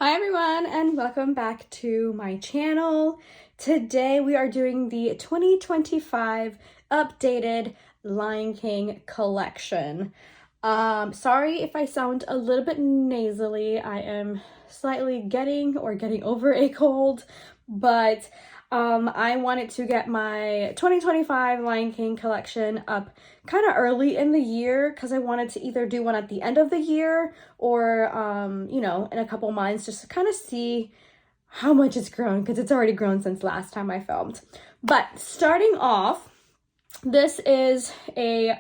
Hi everyone and welcome back to my channel. Today we are doing the 2025 updated Lion King collection. Sorry if I sound a little bit nasally. I am slightly getting over a cold, but I wanted to get my 2025 Lion King collection up kind of early in the year because I wanted to either do one at the end of the year or, you know, in a couple months just to kind of see how much it's grown because it's already grown since last time I filmed. But starting off, this is a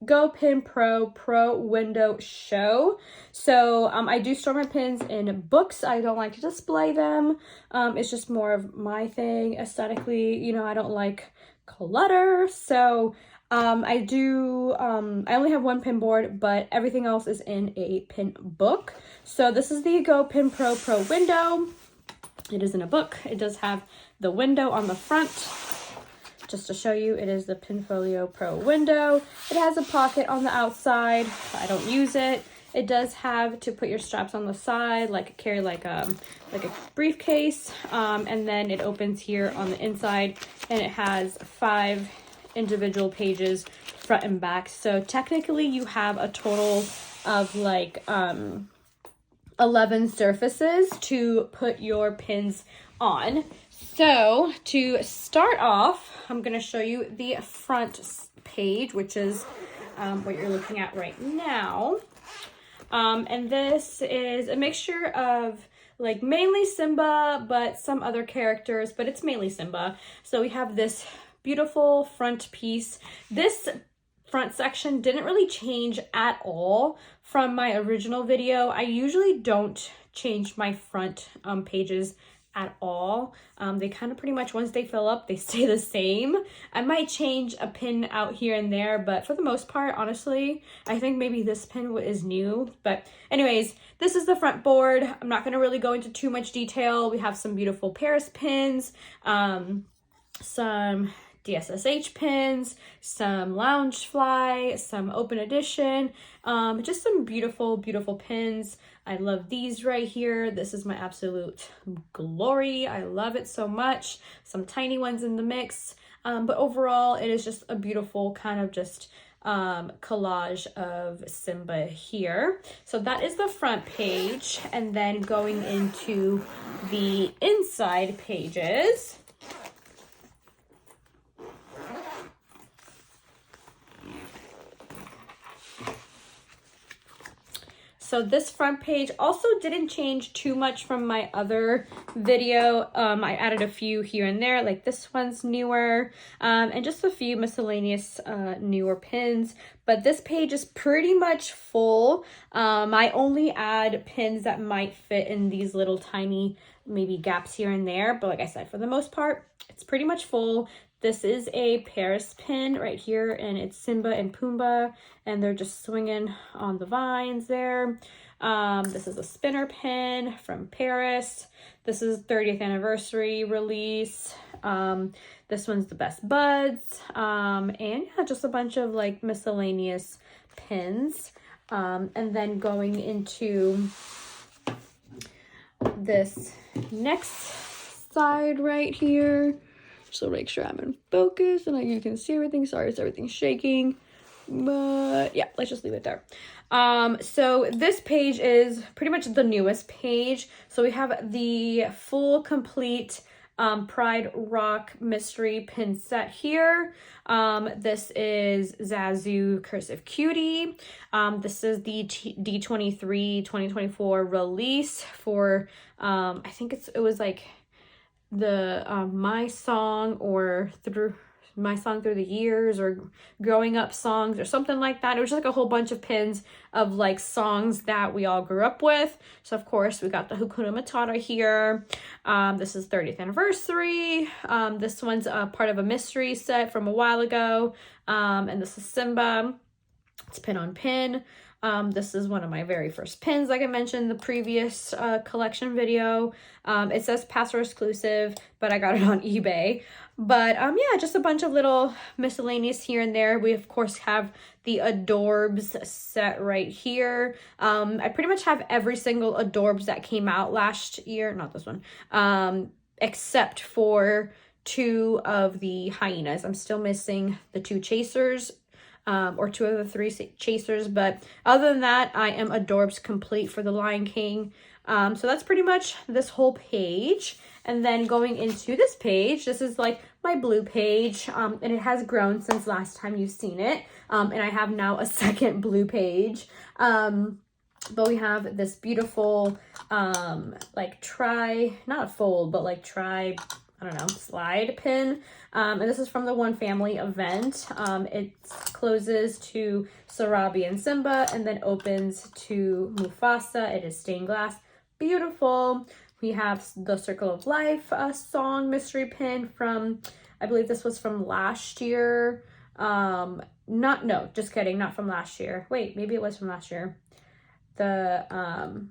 Go Pin Pro window show. So I do store my pins in books. I don't like to display them. It's just more of my thing aesthetically. You know, I don't like clutter. So I only have one pin board, but everything else is in a pin book. So this is the Go Pin Pro window. It is in a book. It does have the window on the front. Just to show you, it is the Pinfolio Pro window. It has a pocket on the outside. I don't use it. It does have to put your straps on the side, carry like a briefcase, and then it opens here on the inside, and it has 5 individual pages front and back. So technically, you have a total of 11 surfaces to put your pins on. So to start off, I'm going to show you the front page, which is what you're looking at right now. And this is a mixture of mainly Simba, but some other characters, but it's mainly Simba. So we have this beautiful front piece. This front section didn't really change at all from my original video. I usually don't change my front pages at all. They kind of pretty much, once they fill up, they stay the same. I might change a pin out here and there, but for the most part, honestly, I think maybe this pin is new. But anyways, this is the front board. I'm not going to really go into too much detail. We have some beautiful Paris pins, some DSSH pins, some Loungefly, some open edition, just some beautiful pins. I love these right here. This is my absolute glory. I love it so much. Some tiny ones in the mix, but overall it is just a beautiful kind of just collage of Simba here. So that is the front page, and then going into the inside pages. So this front page also didn't change too much from my other video. I added a few here and there, like this one's newer, and just a few miscellaneous newer pins. But this page is pretty much full. I only add pins that might fit in these little tiny maybe gaps here and there. But like I said, for the most part, it's pretty much full. This is a Paris pin right here, and it's Simba and Pumbaa, and they're just swinging on the vines there. This is a spinner pin from Paris. This is 30th anniversary release. This one's the Best Buds, and yeah, just a bunch of miscellaneous pins. And then going into this next side right here. So make sure I'm in focus and you can see everything. Sorry, everything's shaking, but yeah, let's just leave it there. So this page is pretty much the newest page. So we have the full complete Pride Rock mystery pin set here. This is Zazu Cursive Cutie. This is the D23 2024 release for I think it was the My Song or Through My Song Through the Years or Growing Up songs or something like that. It was just a whole bunch of pins of songs that we all grew up with. So of course we got the Hakuna Matata here. This is 30th anniversary. This one's a part of a mystery set from a while ago. And this is Simba. It's pin on pin. This is one of my very first pins, like I mentioned in the previous collection video. It says password exclusive, but I got it on eBay. But yeah, just a bunch of little miscellaneous here and there. We of course have the Adorbs set right here. I pretty much have every single Adorbs that came out last year, not this one, except for 2 of the hyenas. I'm still missing the 2 chasers, or 2 of the 3 chasers, but other than that, I am Adorbs complete for the Lion King. So that's pretty much this whole page. And then going into this page, this is like my blue page, and it has grown since last time you've seen it. And I have now a second blue page. But we have this beautiful, like not a fold, but like I don't know, slide pin. And this is from the One Family event. It closes to Sarabi and Simba and then opens to Mufasa. It is stained glass. Beautiful. We have the Circle of Life song mystery pin from, I believe this was from last year. No, just kidding, not from last year. Wait, maybe it was from last year. Or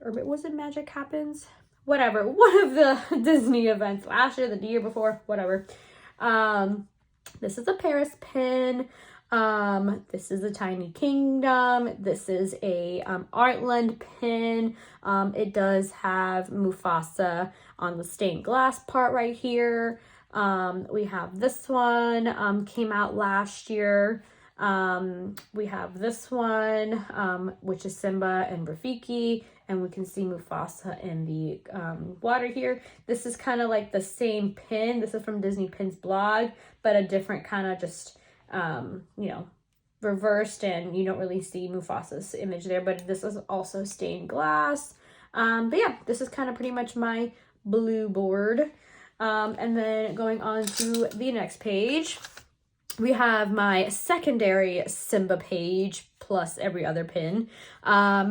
was it Magic Happens? Whatever, one of the Disney events last year, the year before, whatever. This is a Paris pin. This is a Tiny Kingdom. This is a Artland pin. It does have Mufasa on the stained glass part right here. We have this one, came out last year. We have this one, which is Simba and Rafiki, and we can see Mufasa in the water here. This is kind of like the same pin. This is from Disney Pins blog, but a different kind of just, you know, reversed, and you don't really see Mufasa's image there, but this is also stained glass. But yeah, this is kind of pretty much my blue board. And then going on to the next page, we have my secondary Simba page plus every other pin.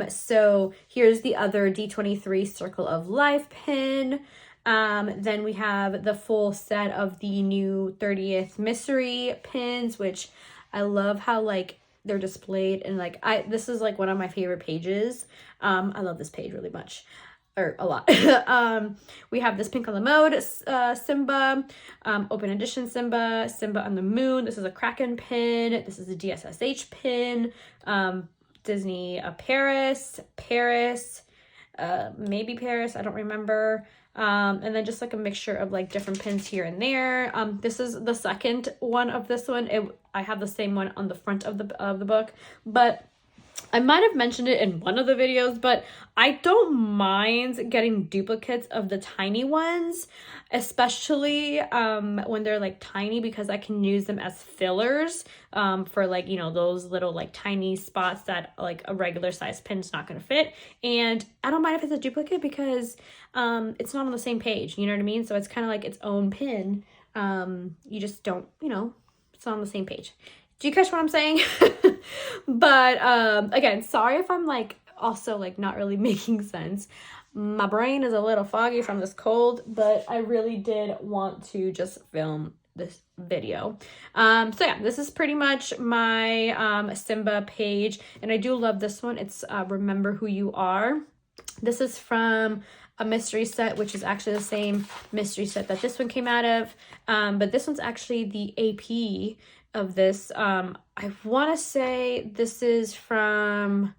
So here's the other D23 Circle of Life pin. Then we have the full set of the new 30th mystery pins, which I love how like they're displayed, and like this is like one of my favorite pages. I love this page really much. Or a lot. We have this Pink on the Mode Simba, Open Edition Simba, Simba on the Moon. This is a Kraken pin. This is a DSSH pin. Disney Paris, maybe Paris, I don't remember. And then just like a mixture of like different pins here and there. This is the second one of this one. I have the same one on the front of the book, but I might have mentioned it in one of the videos, but I don't mind getting duplicates of the tiny ones, especially when they're like tiny, because I can use them as fillers for like, you know, those little like tiny spots that like a regular size pin's not going to fit. And I don't mind if it's a duplicate because it's not on the same page, you know what I mean? So it's kind of like its own pin. You just don't, you know, it's not on the same page. Do you catch what I'm saying? But again, sorry if I'm like also like not really making sense. My brain is a little foggy from this cold, but I really did want to just film this video. So yeah, this is pretty much my Simba page, and I do love this one. It's Remember Who You Are. This is from a mystery set, which is actually the same mystery set that this one came out of, but this one's actually the AP of this. I want to say this is from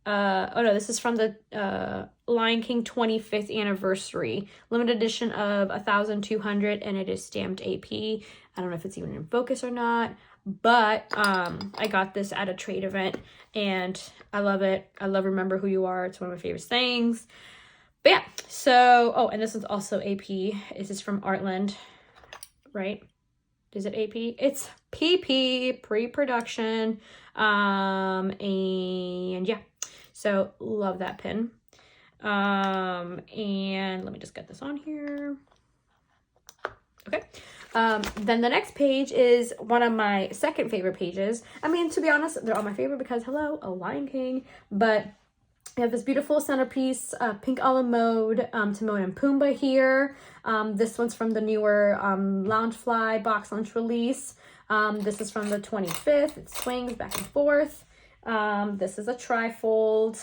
this is from the Lion King 25th anniversary limited edition of 1,200, and it is stamped AP. I don't know if it's even in focus or not, but I got this at a trade event and I love it. I love Remember Who You Are. It's one of my favorite things. But yeah, so and this is also AP. This is from Artland, right? Is it AP? It's PP, pre-production. And yeah, so love that pin. And let me just get this on here. Okay. Then the next page is one of my second favorite pages. I mean, to be honest, they're all my favorite because hello, a Lion King. But we have this beautiful centerpiece, Pink a la Mode, Timon and Pumbaa here. This one's from the newer Loungefly box lunch release. This is from the 25th. It swings back and forth. This is a trifold.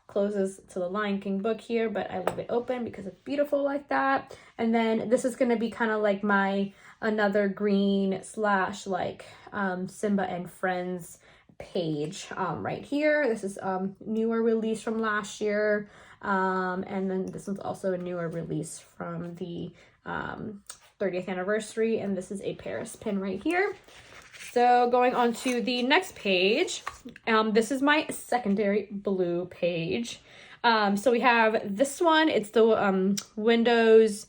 Closes to the Lion King book here, but I leave it open because it's beautiful like that. And then this is going to be kind of like my another green slash like Simba and Friends page right here. This is newer release from last year, and then this one's also a newer release from the 30th anniversary, and this is a Paris pin right here. So going on to the next page, this is my secondary blue page. So we have this one, it's the Windows,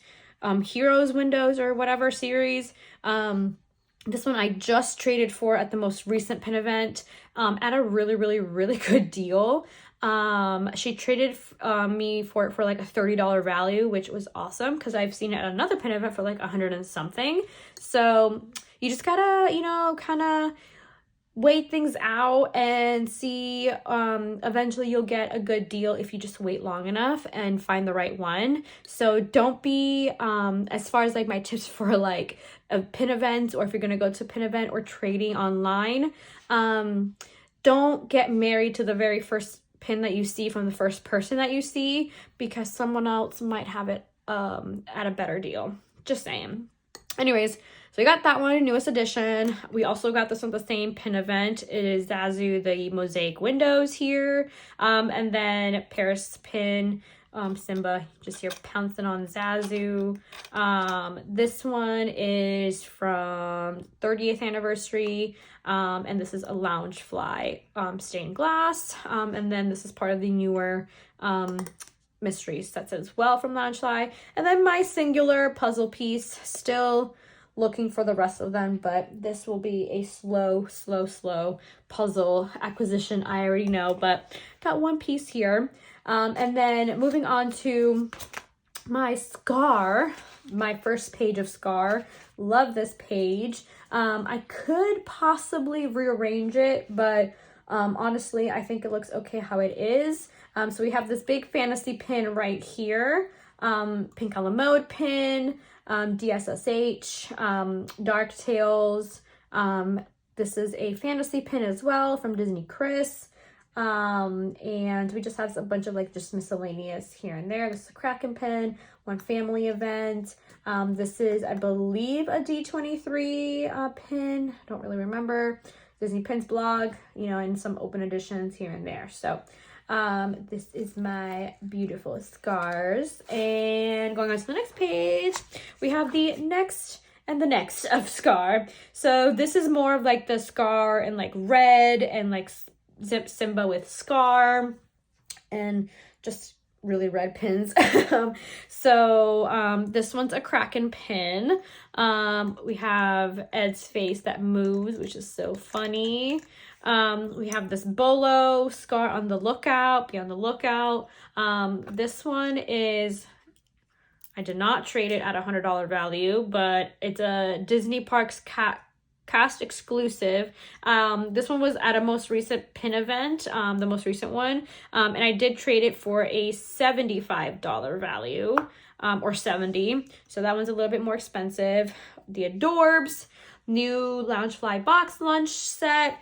Heroes Windows or whatever series. This one I just traded for at the most recent pin event at a really good deal. She traded me for it for like a $30 value, which was awesome because I've seen it at another pin event for like 100 and something. So you just gotta, you know, kind of wait things out and see. Eventually you'll get a good deal if you just wait long enough and find the right one. So don't be, as far as like my tips for like a pin event, or if you're gonna go to a pin event or trading online, don't get married to the very first pin that you see from the first person that you see, because someone else might have it at a better deal. Just saying. Anyways, so we got that one, newest edition. We also got this on the same pin event. It is Zazu, the mosaic windows here. And then Paris pin, Simba just here pouncing on Zazu. This one is from 30th anniversary. And this is a Loungefly stained glass. And then this is part of the newer mystery sets as well from Loungefly. And then my singular puzzle piece, still looking for the rest of them, but this will be a slow puzzle acquisition, I already know, but got one piece here. And then moving on to my Scar, my first page of Scar. Love this page. I could possibly rearrange it, but honestly, I think it looks okay how it is. So we have this big fantasy pin right here, pink a la mode pin, DSSH, Dark Tales. This is a fantasy pin as well from Disney Chris. And we just have a bunch of like just miscellaneous here and there. This is a Kraken pin, one family event. This is, I believe, a D23 pin. I don't really remember. Disney Pins blog, you know, and some open editions here and there. So this is my beautiful Scars. And going on to the next page, we have the next and the next of Scar. So this is more of like the Scar and like red and like Simba with Scar and just really red pins. So this one's a Kraken pin. We have Ed's face that moves, which is so funny. We have this Bolo, Scar on the lookout, be on the lookout. This one is, I did not trade it at $100 value, but it's a Disney Parks cast exclusive. This one was at a most recent pin event, the most recent one, and I did trade it for a $75 value, or 70, so that one's a little bit more expensive. The Adorbs, new Loungefly box lunch set.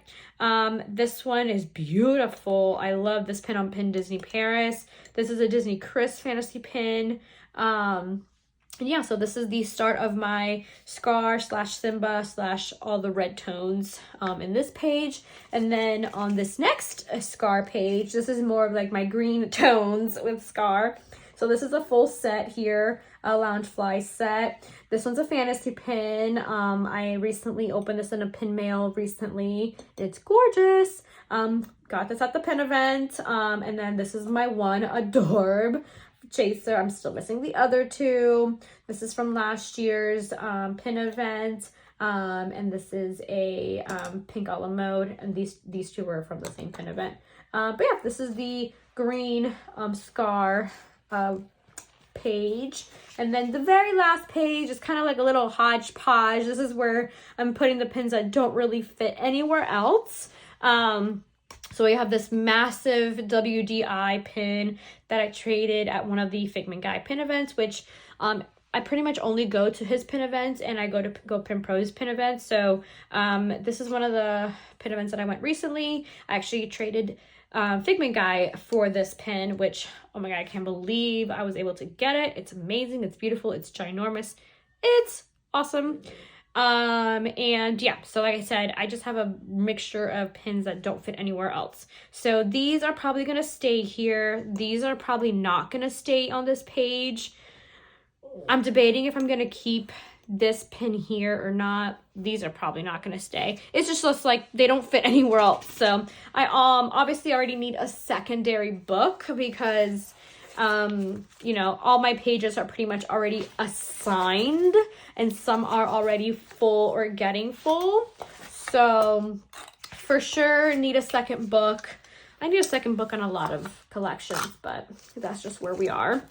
This one is beautiful. I love this pin on pin Disney Paris. This is a Disney Chris fantasy pin. And yeah, so this is the start of my Scar slash Simba slash all the red tones in this page. And then on this next Scar page, this is more of like my green tones with Scar. So this is a full set here, a Loungefly set. This one's a fantasy pin. I recently opened this in a pin mail recently. It's gorgeous. Got this at the pin event. And then this is my one Adorb Chaser. I'm still missing the other two. This is from last year's pin event. And this is a pink a la mode. And these two were from the same pin event. But yeah, this is the green Scar page. And then the very last page is kind of like a little hodgepodge. This is where I'm putting the pins that don't really fit anywhere else. So we have this massive WDI pin that I traded at one of the Figment Guy pin events, which I pretty much only go to his pin events, and I go to Pin Pro's pin events. So this is one of the pin events that I went recently. I actually traded Figment Guy for this pin, which, oh my god, I can't believe I was able to get it. It's amazing, it's beautiful, it's ginormous, it's awesome. And yeah, so like I said, I just have a mixture of pins that don't fit anywhere else. So these are probably gonna stay here. These are probably not gonna stay on this page. I'm debating if I'm gonna keep this pin here or not. These are probably not gonna stay. It's just like they don't fit anywhere else. So I obviously already need a secondary book because you know, all my pages are pretty much already assigned, and some are already full or getting full. So for sure need a second book. I need a second book on a lot of collections, but that's just where we are.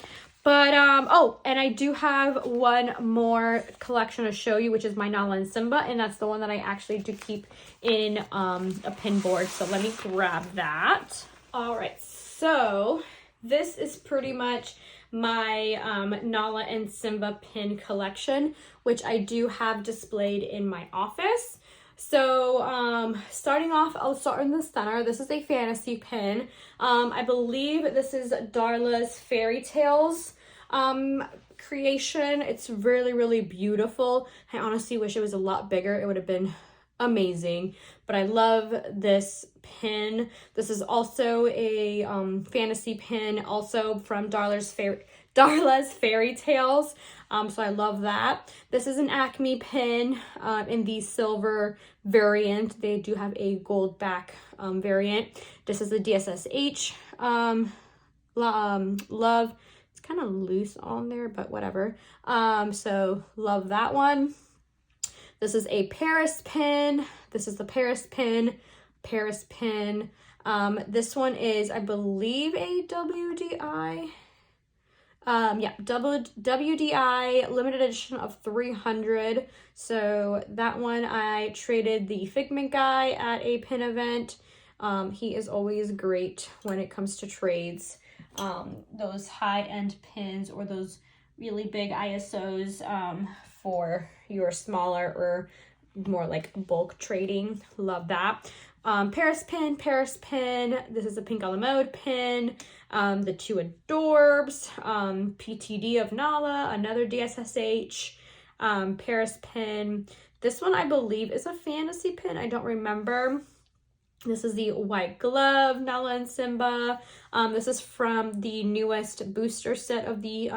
But oh, and I do have one more collection to show you, which is my Nala and Simba, and that's the one that I actually do keep in a pin board. So let me grab that. All right, so this is pretty much my Nala and Simba pin collection, which I do have displayed in my office. So starting off, I'll start in the center. This is a fantasy pin. I believe this is Darla's Fairy Tales creation. It's really, really beautiful. I honestly wish it was a lot bigger. It would have been amazing, but I love this pin. This is also a fantasy pin, also from Darla's Fairy Tales. So I love that. This is an Acme pin in the silver variant. They do have a gold back variant. This is the DSSH love. It's kind of loose on there, but whatever. So love that one. This is a Paris pin. This is the Paris pin. This one is, I believe, a WDI. Yeah, WDI limited edition of 300. So that one I traded the Figment Guy at a pin event. He is always great when it comes to trades. Those high-end pins or those really big ISOs for your smaller or more like bulk trading. Love that. Paris pin. This is a Pink a la Mode pin. The Two Adorbs, PTD of Nala, another DSSH, Paris pin. This one I believe is a fantasy pin. I don't remember. This is the White Glove, Nala and Simba. This is from the newest booster set of the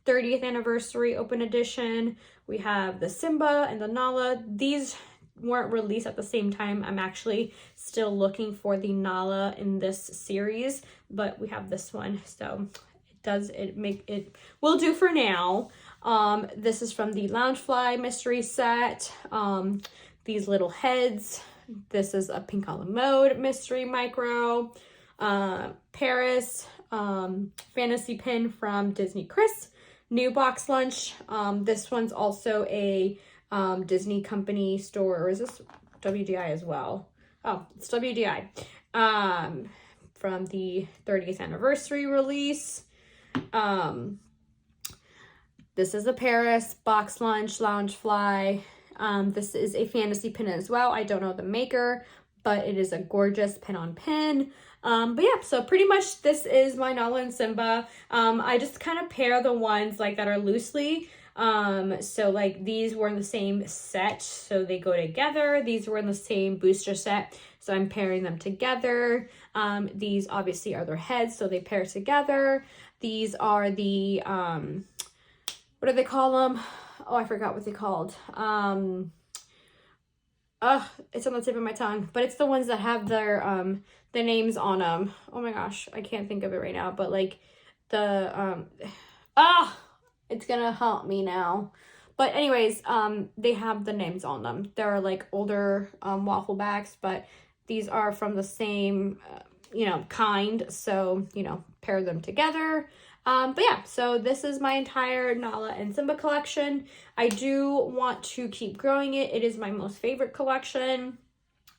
30th anniversary open edition. We have the Simba and the Nala. These weren't released at the same time. I'm actually still looking for the Nala in this series, but we have this one, so it will do for now. This is from the Loungefly mystery set. These little heads. This is a Pink a la Mode mystery micro. Paris fantasy pin from Disney Chris. New box lunch. This one's also a Disney company store, or is this WDI as well? Oh, it's WDI. From the 30th anniversary release. This is a Paris box lunch Loungefly. This is a fantasy pin as well. I don't know the maker, but it is a gorgeous pin on pin. But yeah, so pretty much this is my Nala and Simba. I just kind of pair the ones like that are loosely. So like these were in the same set, so they go together. These were in the same booster set, so I'm pairing them together. These obviously are their heads, so they pair together. These are the, what do they call them? Oh, I forgot what they called. It's on the tip of my tongue, but it's the ones that have their, the names on them. Oh my gosh, I can't think of it right now, but like the, it's gonna haunt me now. But anyways, they have the names on them. They're like older waffle backs, but these are from the same, you know, kind. So, you know, pair them together. But yeah, so this is my entire Nala and Simba collection. I do want to keep growing it. It is my most favorite collection.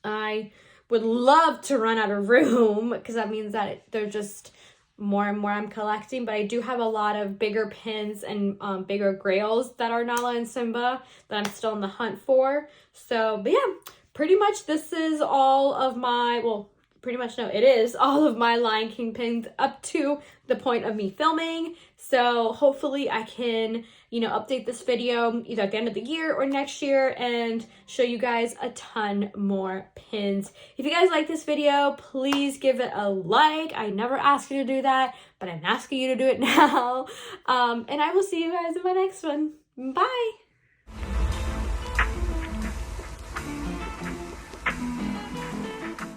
I would love to run out of room because that means that they're just more and more I'm collecting, but I do have a lot of bigger pins and bigger grails that are Nala and Simba that I'm still in the hunt for. So, but yeah, pretty much this is all of my, well, pretty much no, it is all of my Lion King pins up to the point of me filming. So hopefully I can, you know, update this video either at the end of the year or next year and show you guys a ton more pins. If you guys like this video, please give it a like. I never asked you to do that, but I'm asking you to do it now. And I will see you guys in my next one. Bye!